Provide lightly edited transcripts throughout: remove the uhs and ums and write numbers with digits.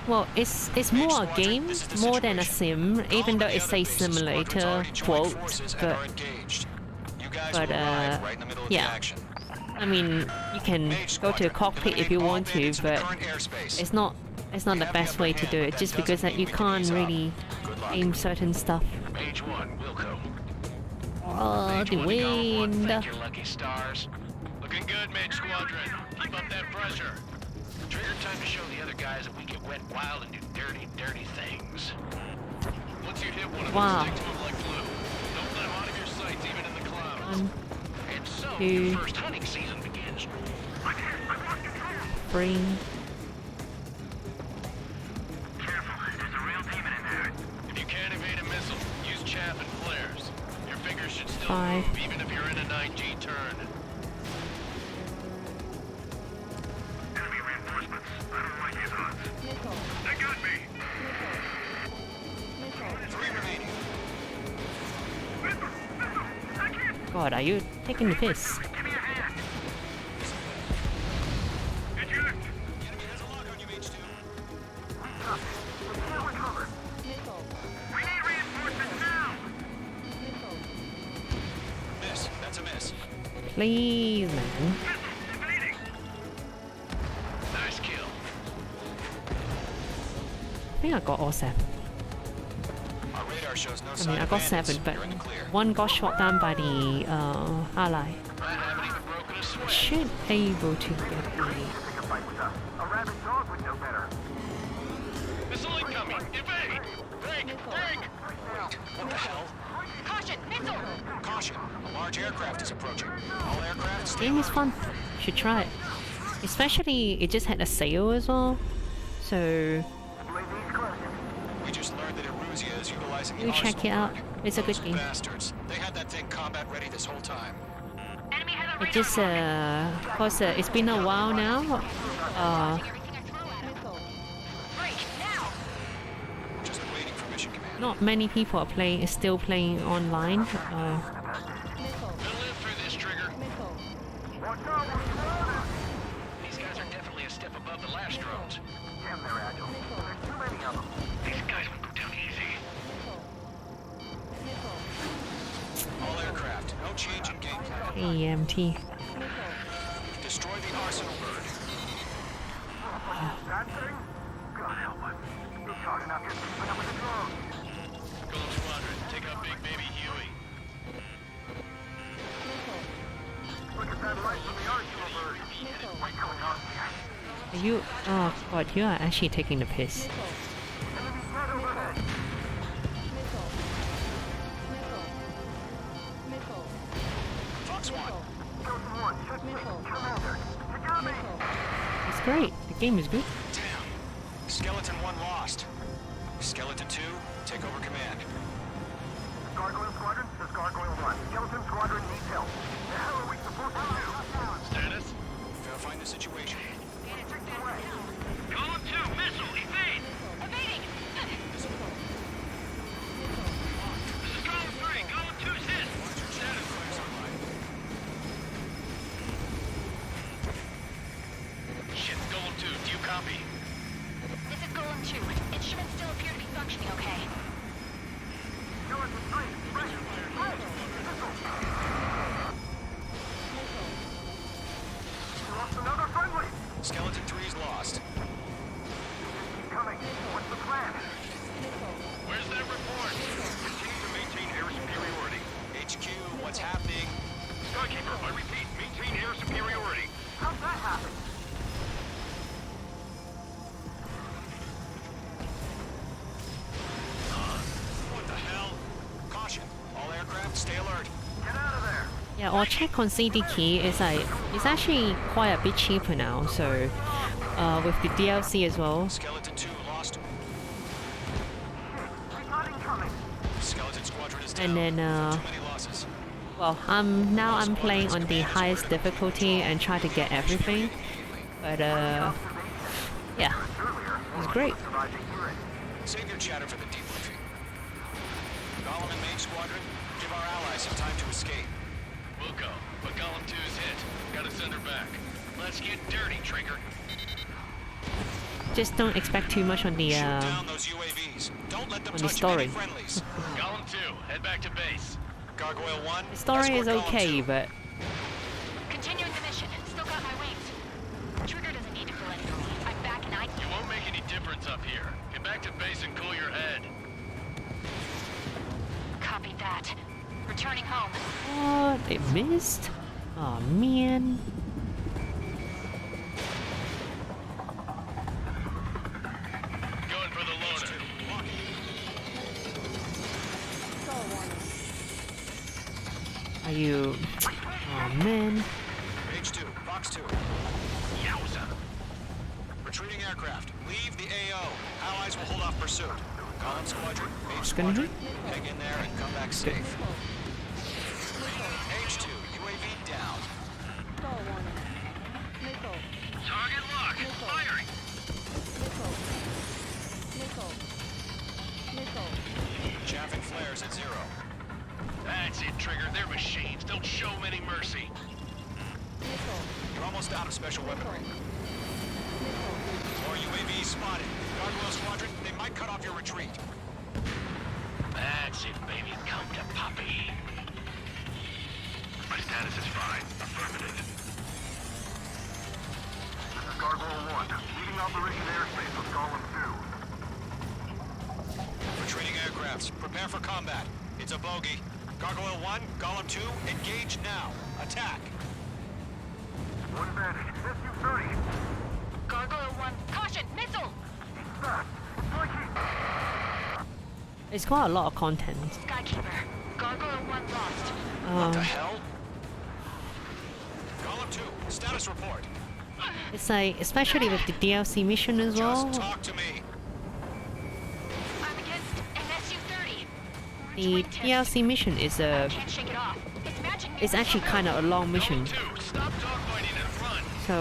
Well, it's more a game more than a sim, even though it says simulator quote, but yeah. I mean, you can go to a cockpit if you want to, but it's not the best way to do it, just because that you can't really aim certain stuff. Oh, the wind. Looking good, Mage Squadron. Keep up that pressure. Trigger time to show the other guys that we get wet wild and do dirty, dirty things. Once you hit one of them, stick to them like glue. Don't let them out of your sights, even in the clouds. And so, your first hunting season begins. Bring. Careful, there's a real demon in there. If you can't evade a missile, use chaff and flares. Your fingers should still move, even if you're in a 9G turn. Enemy reinforcements. I don't like these odds. They got me. 3 remaining. God, are you taking the piss? Give me a hand. Eject. The enemy has a lock on you, H2. We need reinforcements now. Miss. That's a miss. Please, man. Nice kill. I think I got all 7. Our radar shows no I sign mean, I of got bandits. 7, but You're in the clear. one got shot down by the ally. I haven't even broken a sweat. Should able to get the... A rabid dog would know better. Missile incoming! Evade! Break! Break! What the hell? Caution! Missile! Caution! A large aircraft is approaching. All aircraft stay Game is alert. fun. Should try it. Especially, it just had a sail as well. So, We just learned that Eruzia is utilizing the you check it arsenal out. bird. It's a good Those game. bastards. They had that thing combat ready this whole time. Enemy has a It just, cause it's been a while now. everything I threw at him. Break! Now! Just waiting for mission command. Not many people are still playing online. We'll live through this, Trigger. These guys are definitely a step above the last drones. Damn, they're agile. There's too many of them. These guys won't go down easy. All aircraft, no change in game plan. AMT. Destroy the arsenal bird. That thing? God help us. It's hard enough just keeping up with the drones. Gold Squadron, take out Big Baby Huey. Look at that light from the arsenal bird. What's going on here? Are you... Oh god, you are actually taking the piss. Enemy's dead overhead. Fox 1. Chosen 1, should be. Commander. You got me. It's great. The game is good. Damn. Skeleton 1 lost. Skeleton 2, take over command. Gargoyle Squadron, this is Gargoyle 1. Skeleton Squadron needs help. The hell are we supposed to do? Status? Verifying the situation. Column 2, missile, evade! Evading! This is column 3, column 2's hit! Status, flares online. Shit, column 2, do you copy? This is Golem 2. Instruments still appear to be functioning okay. Skeleton 3, ready. Lost another friendly. Skeleton 3's lost. Keep coming. What's the plan? Where's that report? Continue to maintain air superiority. HQ, what's happening? Skykeeper, I repeat, maintain air superiority. How'd that happen? What the hell? Caution, all aircraft stay alert. Get out of there. Yeah, or check on CD key. It's actually quite a bit cheaper now. So, with the DLC as well. Skeleton 2 lost. Recon incoming. Skeleton Squadron is down. And then, Too many losses. well, I'm playing on the highest difficulty and try to get everything. But yeah, it's great. Save your chatter for the debriefing. Golem and Mage Squadron, give our allies some time to escape. We'll go, but Golem 2's hit. Gotta send her back. Let's get dirty, Trigger. just don't expect too much on the Shoot down those UAVs. Don't let them on the touch story. any friendlies. Golem 2, head back to base. Gargoyle 1, The story is escort Golem okay, 2. but Continuing the mission. Still got my wings. Trigger doesn't need to feel any relief. I'm back and You won't make any difference up here. Get back to base and cool your head. Copy that. Returning home. what? They missed? Oh man. Going for the loader. Are you? Oh man. H2, Fox 2. Yowza. Retreating aircraft. Leave the AO. Allies will hold off pursuit. Golem Squadron, H Gonna Squadron, hang in there and come back safe. H2, UAV down. Target locked. Firing. Chaffing flares at 0. That's it, Trigger. They're machines. Don't show them any mercy. You're almost out of special weaponry. More UAVs spotted. Gargoyle Squadron, they might cut off your retreat. That's it, baby. Come to Poppy. My status is fine. Affirmative. This is Gargoyle 1. Leading Operation Airspace with Golem 2. Retreating aircrafts. Prepare for combat. It's a bogey. Gargoyle 1, Golem 2, engage now. Attack. One advantage. SU-30. Gargoyle 1. Caution! Missile! Fast. It's like he... It's quite a lot of content. Skykeeper. Gargoyle 1 lost. What the hell? Golem 2, status report. It's like, especially with the DLC mission as well. Just talk to me. I'm against an SU-30. The DLC mission is Can't shake it off. It's matching me. it's actually kind of a long mission, Golem 2, stop dogfighting and run. so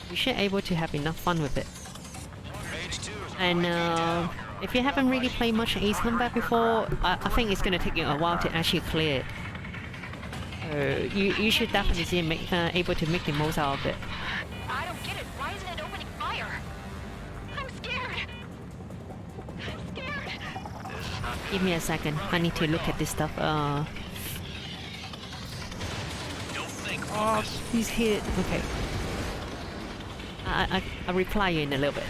you should able to have enough fun with it. H2 is And if you haven't really played much Ace Combat before, I think it's gonna take you a while to actually clear it. You should definitely see able to make the most out of it. I don't get it. Why isn't it opening fire? I'm scared. I'm scared. Give me a second. I need to look at this stuff. Don't think, Oh, he's hit. Okay. I'll reply you in a little bit.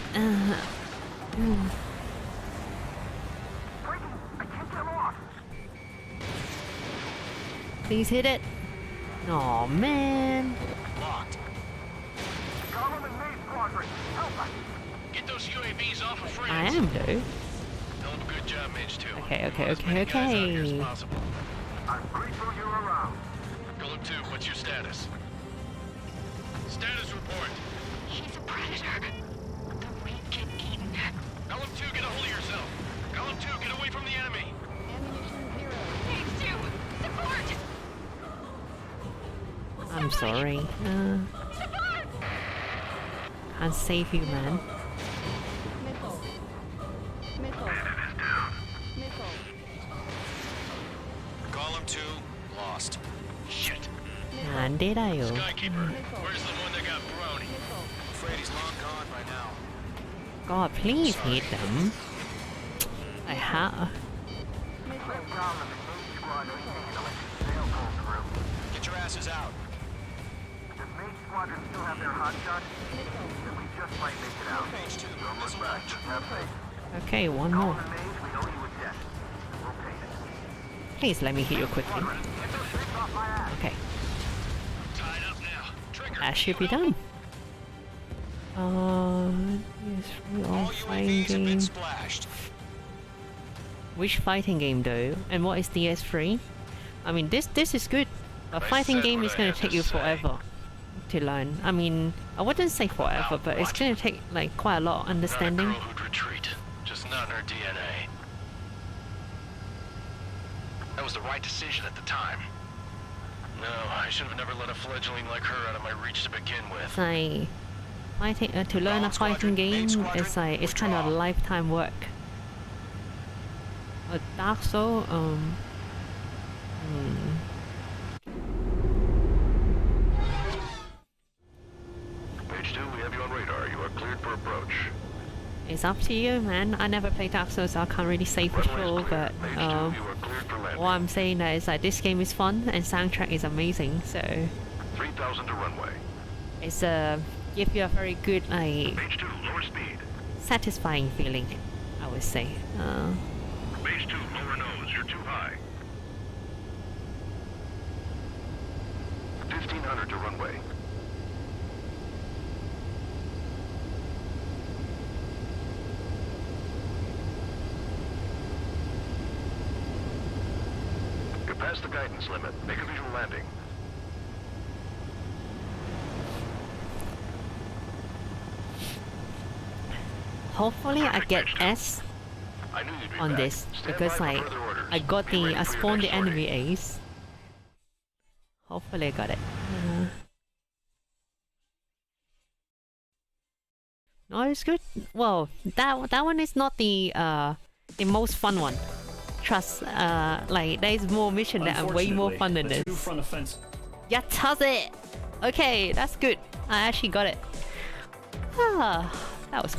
Breaking! I can't get him off! Please hit it. Oh man. Locked. Golem and Maze Squadron, help us! Get those UAVs off of I friends. am though. Hell of a good job, H2. Okay, okay, As many okay, guys out here as okay. possible. I'm grateful you're around. Golem 2, what's your status? Status report. He's a predator. The weak get eaten. Golem 2, get a hold of yourself. Golem 2, get away from the enemy. H2, support! I'm sorry. Support! Can't save you, man. Golem 2, lost. Shit. Andirayo. Skykeeper, where's the one that got brony? Afraid he's long gone by now. God, please hit them. I have. Let Golem and Maze Squadron handle it. They'll pull through. Get your asses out. Does Maze Squadron still have their hot shot? Then we just might make it out. H2, Don't missile look back. launch. Just have faith. Okay, one more. Golem and Maze, we owe you a debt. We'll pay it. Please let me hit you quickly. Squadron, get those ships off my ass! Okay, Tied up now. Trigger. that should be done. Yes, we All all UAVs fighting have been game. splashed. Which fighting game though? And what is DS3? I mean, this is good. A fighting said game what is I gonna had take to you say. forever to learn. I mean, I wouldn't say forever, but it's gonna take like quite a lot of understanding. Not a girl who'd retreat. Just not in her DNA. That was the right decision at the time. No, I should have never let a fledgling like her out of my reach to begin with. It's like fighting to learn a fighting game. It's like it's kind of lifetime work. A Dark Soul, Page 2, we have you on radar. You are cleared for approach. It's up to you, man. I never played Dark Souls, so I can't really say for sure, but Phase 2, you are cleared for landing. all I'm saying is that this game is fun and soundtrack is amazing, so 3,000 to runway. it's give you a very good Phase 2, lower speed. satisfying feeling, I would say. Phase 2, lower nose, you're too high. 1,500 to runway. You're past the guidance limit. Make a visual landing. Hopefully I get S I knew you'd be on back. this Stand because by for like further orders. I got Be ready I for your spawned the next enemy order. ace. Hopefully I got it. No, it's good. Well, that one is not the most fun one. Trust, like there's more mission that are way more fun than this. Front offense. Yeah, toss it. Okay, that's good. I actually got it. Ah, that was